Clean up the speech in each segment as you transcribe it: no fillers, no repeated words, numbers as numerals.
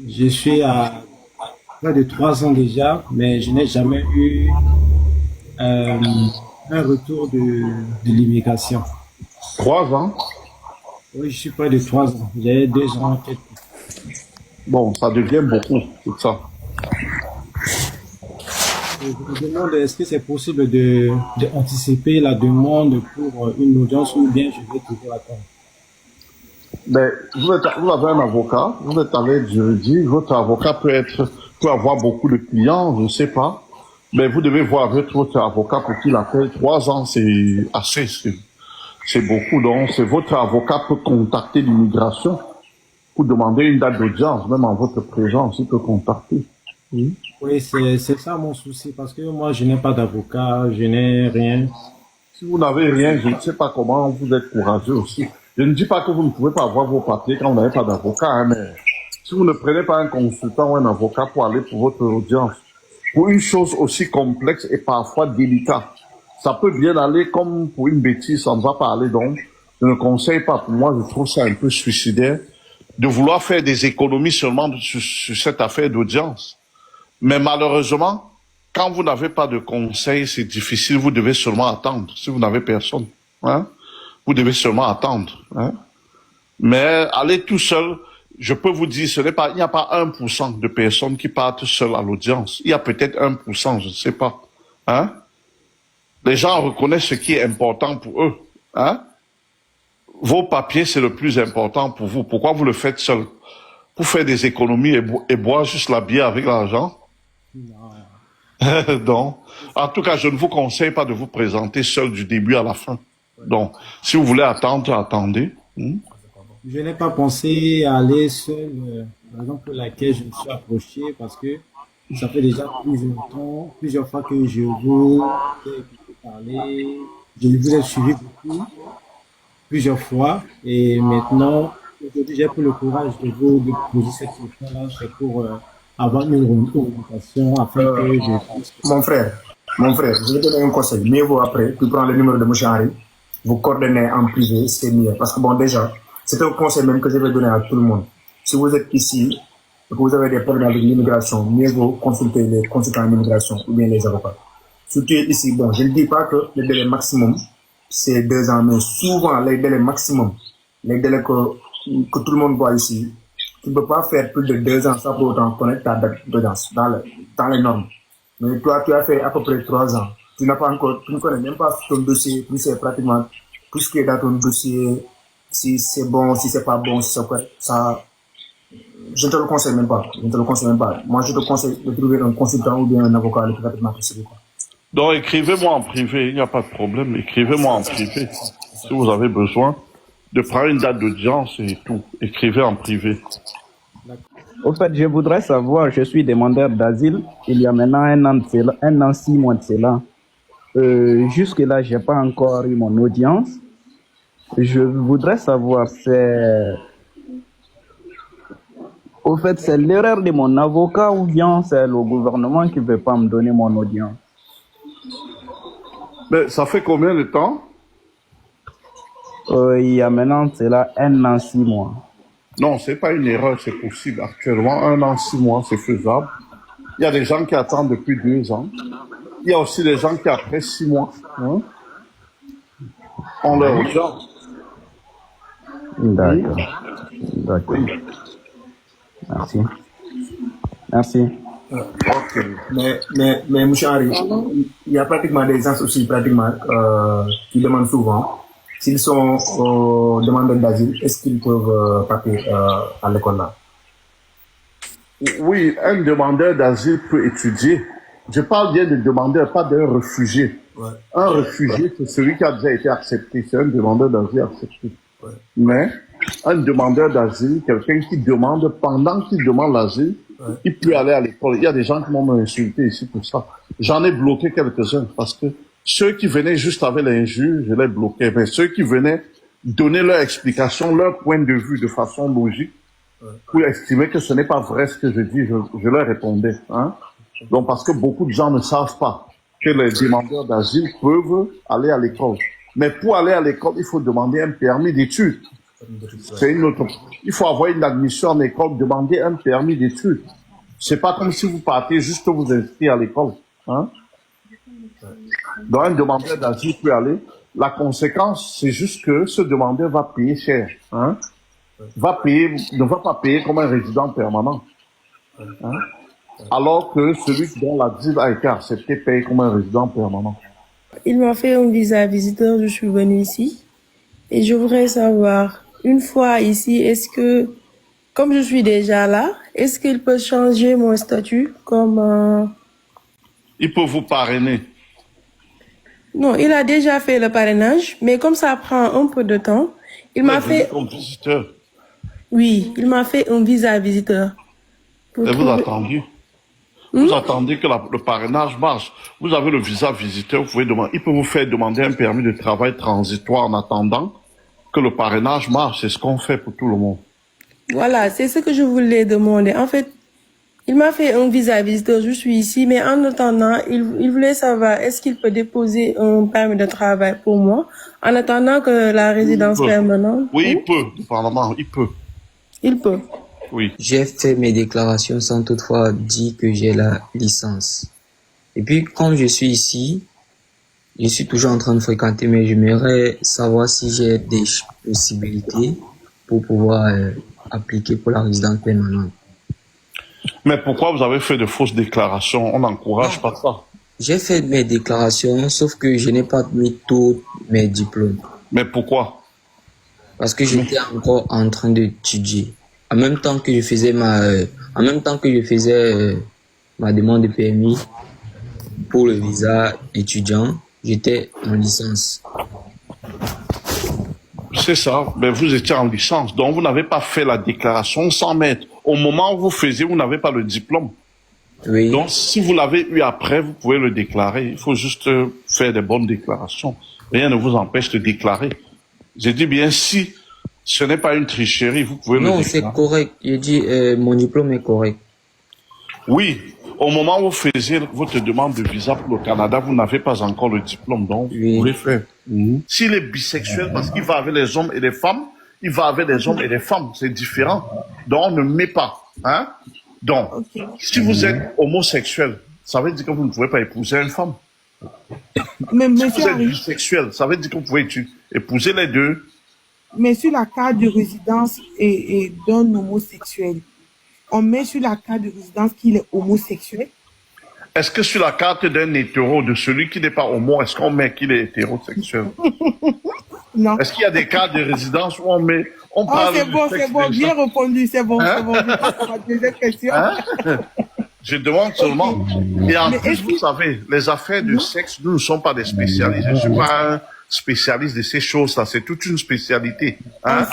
Je suis à près de 3 ans déjà, mais je n'ai jamais eu un retour de l'immigration. 3 ans? Oui, je suis près de 3 ans. J'ai 2 ans, quelques. Bon, ça devient beaucoup, tout ça. Et je me demande, est-ce que c'est possible d'anticiper la demande pour une audience ou bien je vais toujours attendre? Mais vous avez un avocat, vous êtes à l'aide juridique, votre avocat peut avoir beaucoup de clients, je ne sais pas. Mais vous devez voir avec votre avocat pour qu'il appelle. 3 ans, c'est assez, c'est beaucoup. Donc, c'est votre avocat peut contacter l'immigration pour demander une date d'audience, même en votre présence, il peut contacter. Oui. Oui, c'est ça mon souci, parce que moi, je n'ai pas d'avocat, je n'ai rien. Si vous n'avez rien, je ne sais pas comment vous êtes courageux aussi. Je ne dis pas que vous ne pouvez pas avoir vos papiers quand vous n'avez pas d'avocat, hein, mais si vous ne prenez pas un consultant ou un avocat pour aller pour votre audience, pour une chose aussi complexe et parfois délicate, ça peut bien aller comme pour une bêtise, ça ne va pas aller. Donc, je ne conseille pas. Pour moi, je trouve ça un peu suicidaire de vouloir faire des économies seulement sur cette affaire d'audience. Mais malheureusement, quand vous n'avez pas de conseil, c'est difficile, vous devez seulement attendre. Si vous n'avez personne, hein, vous devez seulement attendre. Hein. Mais aller tout seul, je peux vous dire, il n'y a pas 1% de personnes qui partent seules à l'audience. Il y a peut-être 1%, je ne sais pas. Hein. Les gens reconnaissent ce qui est important pour eux. Hein. Vos papiers, c'est le plus important pour vous. Pourquoi vous le faites seul? Pour faire des économies et boire juste la bière avec l'argent? Non. Donc, en tout cas, je ne vous conseille pas de vous présenter seul du début à la fin. Donc, si vous voulez attendre, attendez. Je n'ai pas pensé à aller seul, la raison pour laquelle je me suis approché, parce que ça fait déjà plusieurs temps, plusieurs fois que je vous ai écouté parler, je vous ai suivi beaucoup, plusieurs fois, et maintenant, aujourd'hui, j'ai pris le courage de poser cette question-là, c'est pour avoir une orientation afin Euh, que je puisse. mon frère, je vais te donner un conseil. Mieux vaut après, tu prends le numéro de Mouchari, vous coordonnez en privé, c'est mieux. Parce que bon, déjà, c'est un conseil même que je vais donner à tout le monde. Si vous êtes ici, et que vous avez des problèmes avec l'immigration, mieux vaut consulter les consultants en immigration ou bien les avocats. Si tu es ici, bon, je ne dis pas que le délai maximum, c'est 2 ans, mais souvent, les délais maximum, les délais que tout le monde voit ici, tu ne peux pas faire plus de 2 ans sans pour autant connaître ta date d'audience dans les normes. Mais toi, tu as fait à peu près 3 ans. Tu n'as pas encore, tu ne connais même pas ton dossier, tu sais pratiquement tout ce qui est dans ton dossier, si c'est bon, si c'est pas bon, si c'est quoi. Ça, je ne te le conseille même pas. Je ne te le conseille même pas. Moi, je te conseille de trouver un consultant ou bien un avocat le plus rapidement possible. Donc, écrivez-moi en privé, il n'y a pas de problème. Écrivez-moi en privé. Si vous avez besoin de prendre une date d'audience et tout, écrivez en privé. Au fait, je voudrais savoir, je suis demandeur d'asile, il y a maintenant un an, 6 mois de cela. Jusque-là, j'ai pas encore eu mon audience. Je voudrais savoir, au fait, c'est l'erreur de mon avocat ou bien c'est le gouvernement qui veut pas me donner mon audience? Mais ça fait combien de temps? Il y a maintenant, c'est là, un an, 6 mois. Non, c'est pas une erreur, c'est possible. Actuellement, 1 an, 6 mois, c'est faisable. Il y a des gens qui attendent depuis 2 ans. Il y a aussi des gens qui, après 6 mois, hein, ont leur audience. Oui. D'accord. D'accord. Oui. Merci. Merci. Ok. Mais Mouchari, il y a pratiquement des gens aussi, pratiquement, qui demandent souvent, s'ils sont demandeurs d'asile, est-ce qu'ils peuvent taper à l'école là? Oui, un demandeur d'asile peut étudier. Je parle bien de demandeur, pas d'un réfugié. Ouais. Un réfugié, c'est celui qui a déjà été accepté. C'est un demandeur d'asile accepté. Ouais. Mais un demandeur d'asile, quelqu'un qui demande, pendant qu'il demande l'asile, Ouais. il peut aller à l'école. Il y a des gens qui m'ont insulté ici pour ça. J'en ai bloqué quelques-uns parce que ceux qui venaient juste avec l'injure, je les bloquais. Mais ceux qui venaient donner leur explication, leur point de vue de façon logique, pour estimer que ce n'est pas vrai ce que je dis, je leur répondais. Hein. Donc parce que beaucoup de gens ne savent pas que les demandeurs d'asile peuvent aller à l'école. Mais pour aller à l'école, il faut demander un permis d'études. C'est une autre. Il faut avoir une admission en école, demander un permis d'études. C'est pas comme si vous partez juste vous inscrire à l'école. Hein? Donc, un demandeur d'asile peut aller. La conséquence, c'est juste que ce demandeur va payer cher. Hein? Ne va pas payer comme un résident permanent. Hein? Alors que celui dont l'asile a été accepté paye comme un résident permanent. Il m'a fait un visa visiteur, je suis venue ici. Et je voudrais savoir, une fois ici, est-ce que, comme je suis déjà là, est-ce qu'il peut changer mon statut comme... Il peut vous parrainer. Non, il a déjà fait le parrainage, mais comme ça prend un peu de temps, il m'a fait... Comme visiteur. Oui, il m'a fait un visa visiteur. Et vous attendez. Vous attendez que le parrainage marche. Vous avez le visa visiteur, vous pouvez demander. Il peut vous faire demander un permis de travail transitoire en attendant que le parrainage marche. C'est ce qu'on fait pour tout le monde. Voilà, c'est ce que je voulais demander. En fait, il m'a fait un visa visiteur, je suis ici, mais en attendant, il voulait savoir est-ce qu'il peut déposer un permis de travail pour moi en attendant que la résidence permanente. Oui, il peut, le Parlement, il peut. Il peut. Oui. J'ai fait mes déclarations sans toutefois dire que j'ai la licence. Et puis, quand je suis ici, je suis toujours en train de fréquenter, mais j'aimerais savoir si j'ai des possibilités pour pouvoir appliquer pour la résidence permanente. Mais pourquoi vous avez fait de fausses déclarations? On n'encourage pas ça. J'ai fait mes déclarations, sauf que je n'ai pas mis tous mes diplômes. Mais pourquoi? Parce que j'étais encore en train d'étudier. En même temps que je faisais ma demande de permis pour le visa étudiant, j'étais en licence. C'est ça, mais vous étiez en licence, donc vous n'avez pas fait la déclaration sans mettre. Au moment où vous faisiez, vous n'avez pas le diplôme. Oui. Donc si vous l'avez eu après, vous pouvez le déclarer. Il faut juste faire des bonnes déclarations. Rien ne vous empêche de déclarer. J'ai dit bien, si ce n'est pas une tricherie, vous pouvez le déclarer. Non, c'est correct. J'ai dit, mon diplôme est correct. Oui, au moment où vous faisiez votre demande de visa pour le Canada, vous n'avez pas encore le diplôme, donc vous pouvez faire. S'il est bisexuel, parce qu'il va avec les hommes et les femmes, il va avec les hommes et les femmes, c'est différent. Donc on ne met pas. Hein? Donc, si vous êtes homosexuel, ça veut dire que vous ne pouvez pas épouser une femme. Mais Si monsieur vous êtes Harry, bisexuel, ça veut dire que vous pouvez épouser les deux. mais sur la carte de résidence et d'un homosexuel, on met sur la carte de résidence qu'il est homosexuel. Est-ce que sur la carte d'un hétéro, de celui qui n'est pas homo, est-ce qu'on met qu'il est hétérosexuel? Non. Est-ce qu'il y a des cartes de résidence où on Oh, parle c'est du bon, sexe c'est bon, des bien gens? répondu, c'est bon, Hein? c'est bon. Je passe à la deuxième question. Hein? Je demande seulement. Et en Mais plus, est-ce vous savez, les affaires de sexe, nous ne sommes pas des spécialistes. Je ne suis pas un spécialiste de ces choses-là. C'est toute une spécialité. Hein?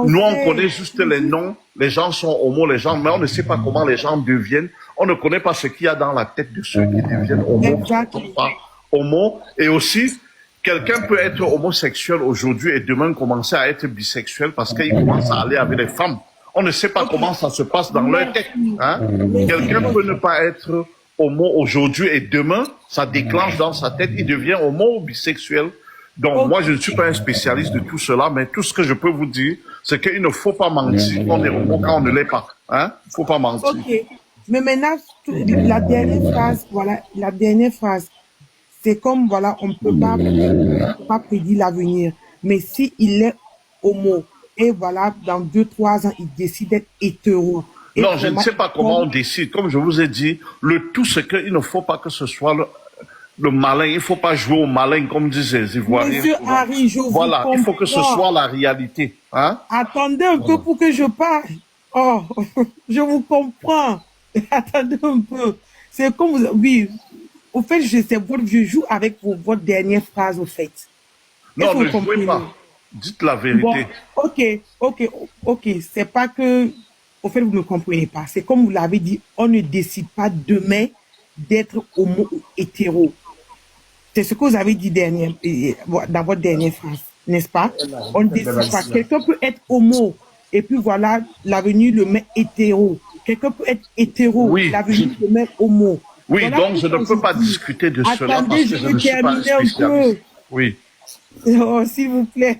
Nous, on connaît juste les noms. Les gens sont homo, mais on ne sait pas comment les gens deviennent. On ne connaît pas ce qu'il y a dans la tête de ceux qui deviennent homo. Exactement. Pas homo. Et aussi, quelqu'un peut être homosexuel aujourd'hui et demain commencer à être bisexuel parce qu'il commence à aller avec les femmes. On ne sait pas comment ça se passe dans leur tête. Hein? Quelqu'un peut ne pas être homo aujourd'hui et demain, ça déclenche dans sa tête, il devient homo ou bisexuel. Donc, moi, je ne suis pas un spécialiste de tout cela, mais tout ce que je peux vous dire, c'est qu'il ne faut pas mentir qu'on est homo quand on ne l'est pas. Hein? Il ne faut pas mentir. Ok. Mais maintenant, la dernière phrase, voilà, la dernière phrase, c'est comme, voilà, on ne peut pas prédire l'avenir. Mais si il est homo, et voilà, dans 2-3 ans, il décide d'être hétéro. Et Non, je ne vraiment, sais pas comment on décide. Comme je vous ai dit, le tout, c'est qu'il ne faut pas que ce soit le malin. Il ne faut pas jouer au malin, comme disent les Ivoiriens. Monsieur Harry, je vous Voilà, il faut que ce comprends. soit la réalité. Hein? Attendez un peu pour que je parle. Oh, je vous comprends. Attendez un peu. C'est comme vous, oui. Au fait, je joue avec votre dernière phrase, au fait. Non, Est-ce que ne vous jouez comprenez? pas. Dites la vérité. Bon, ok. C'est pas que, au fait, vous ne comprenez pas. C'est comme vous l'avez dit, on ne décide pas demain d'être homo ou hétéro. C'est ce que vous avez dit dans votre dernière phrase, n'est-ce pas? On ne décide pas. Quelqu'un peut être homo, et puis voilà, l'avenir le met hétéro. Quelqu'un peut être hétéro, Oui. l'avenir le met homo. Oui, Voilà donc je ne pourquoi peux pas dis, discuter de cela attendez, parce que je je veux ne suis pas un terminer un peu. spécialiste. Oui. Oh, s'il vous plaît.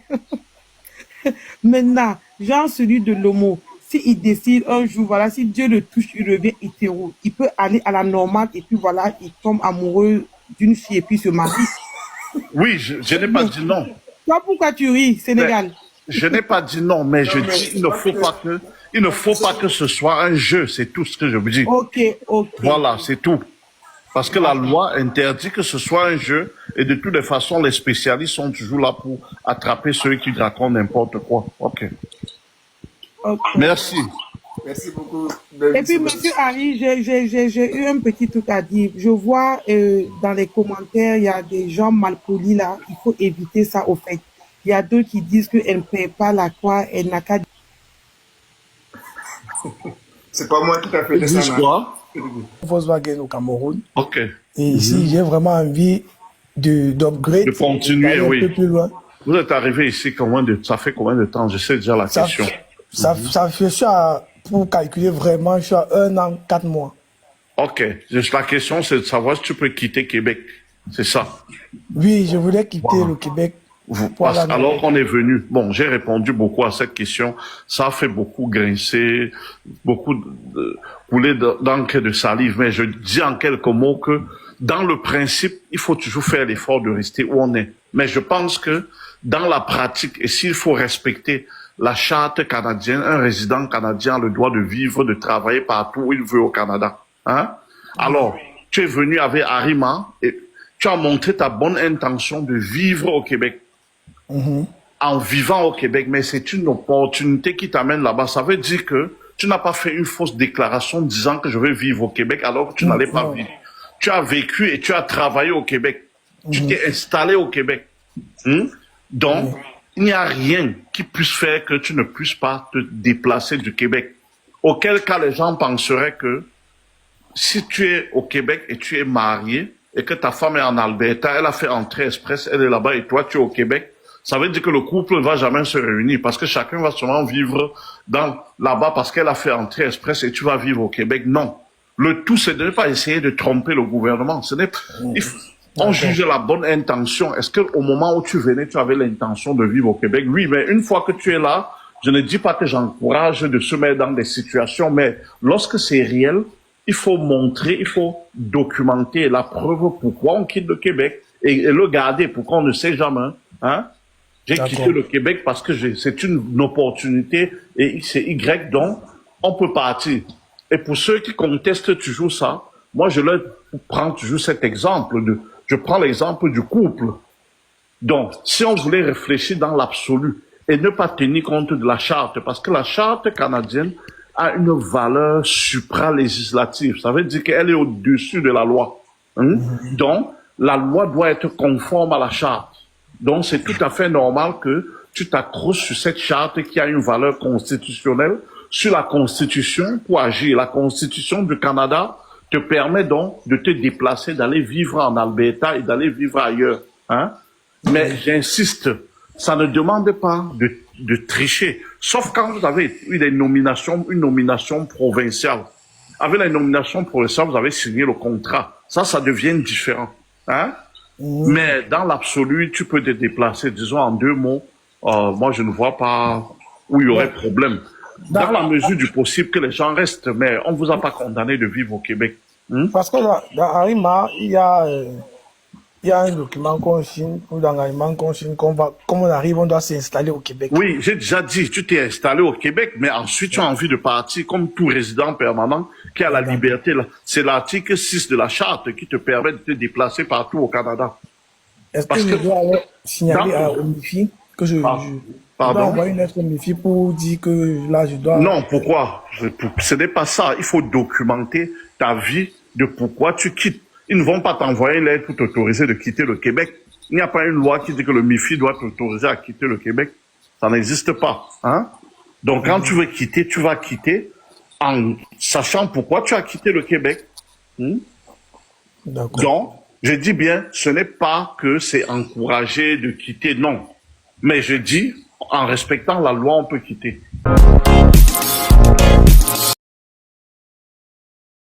Maintenant, genre celui de l'homo, s'il décide un jour, voilà, si Dieu le touche, il revient hétéro, il peut aller à la normale et puis voilà, il tombe amoureux d'une fille et puis se marie. Oui, je n'ai pas dit non. Toi, pourquoi tu ris, Sénégal? Je n'ai pas dit non, mais je dis il ne faut pas que ce soit un jeu, c'est tout ce que je vous dis. Ok. Voilà, c'est tout. Parce que la loi interdit que ce soit un jeu et de toutes les façons, les spécialistes sont toujours là pour attraper ceux qui racontent n'importe quoi. Ok. Merci. Merci beaucoup. Et puis, monsieur Harry, j'ai eu un petit truc à dire. Je vois dans les commentaires, il y a des gens malpolis là. Il faut éviter ça au fait. Il y a d'autres qui disent qu'elle ne paie pas la croix, elle n'a qu'à... C'est pas moi qui t'ai fait Ils disent quoi? Volkswagen au Cameroun. Ok. Et ici, j'ai vraiment envie d'upgrade. De continuer, d'aller oui. un peu plus loin. Vous êtes arrivé ici ça fait combien de temps? Je sais déjà la question. Je suis pour calculer vraiment, je suis à 1 an, 4 mois. Ok. La question, c'est de savoir si tu peux quitter Québec. C'est ça. Oui, je voulais quitter le Québec. Alors qu'on est venu. Bon, j'ai répondu beaucoup à cette question. Ça a fait beaucoup grincer, beaucoup couler d'encre de salive. Mais je dis en quelques mots que dans le principe, il faut toujours faire l'effort de rester où on est. Mais je pense que dans la pratique, et s'il faut respecter la charte canadienne, un résident canadien a le droit de vivre, de travailler partout où il veut au Canada. Hein? Alors, tu es venu avec Arima et tu as montré ta bonne intention de vivre au Québec. En vivant au Québec, mais c'est une opportunité qui t'amène là-bas. Ça veut dire que tu n'as pas fait une fausse déclaration disant que je vais vivre au Québec alors que tu n'allais pas vivre. Tu as vécu et tu as travaillé au Québec. Tu t'es installé au Québec. Donc, il n'y a rien qui puisse faire que tu ne puisses pas te déplacer du Québec. Auquel cas, les gens penseraient que si tu es au Québec et tu es marié et que ta femme est en Alberta, elle a fait entrée express, elle est là-bas et toi, tu es au Québec, ça veut dire que le couple ne va jamais se réunir parce que chacun va seulement vivre là-bas parce qu'elle a fait entrée express et tu vas vivre au Québec. Non. Le tout, c'est de ne pas essayer de tromper le gouvernement. On juge la bonne intention. Est-ce qu'au moment où tu venais, tu avais l'intention de vivre au Québec? Oui, mais une fois que tu es là, je ne dis pas que j'encourage de se mettre dans des situations, mais lorsque c'est réel, il faut montrer, il faut documenter la preuve pourquoi on quitte le Québec et le garder, pourquoi on ne sait jamais. Hein? J'ai quitté le Québec parce que c'est une opportunité et c'est Y, donc on peut partir. Et pour ceux qui contestent toujours ça, moi je leur prends toujours cet exemple je prends l'exemple du couple. Donc, si on voulait réfléchir dans l'absolu et ne pas tenir compte de la charte, parce que la charte canadienne a une valeur supralégislative. Ça veut dire qu'elle est au-dessus de la loi. Donc, la loi doit être conforme à la charte. Donc, c'est tout à fait normal que tu t'accroches sur cette charte qui a une valeur constitutionnelle, sur la Constitution pour agir. La Constitution du Canada te permet donc de te déplacer, d'aller vivre en Alberta et d'aller vivre ailleurs. Hein? Mais j'insiste, ça ne demande pas de tricher. Sauf quand vous avez eu une nomination provinciale. Avec la nomination provinciale, vous avez signé le contrat. Ça devient différent. Hein? Mais dans l'absolu, tu peux te déplacer. Disons en 2 mots, moi je ne vois pas où il y aurait problème. Dans la mesure du possible que les gens restent, mais on ne vous a pas condamné de vivre au Québec. Parce que dans Arima, il y a un document qu'on signe, ou d'engagement qu'on signe, comme on arrive, on doit s'installer au Québec. Oui, j'ai déjà dit, tu t'es installé au Québec, mais ensuite tu as envie de partir comme tout résident permanent qui a la liberté. C'est l'article 6 de la charte qui te permet de te déplacer partout au Canada. Est-ce que je dois alors signaler à Omifi que je dois envoyer une lettre au MIFI pour dire que là je dois... Non, pourquoi? Ce n'est pas ça. Il faut documenter ta vie de pourquoi tu quittes. Ils ne vont pas t'envoyer une lettre pour t'autoriser de quitter le Québec. Il n'y a pas une loi qui dit que le MIFI doit t'autoriser à quitter le Québec. Ça n'existe pas. Hein? Donc quand tu veux quitter, tu vas quitter en sachant pourquoi tu as quitté le Québec. Donc, je dis bien, ce n'est pas que c'est encouragé de quitter, non. Mais je dis, en respectant la loi, on peut quitter.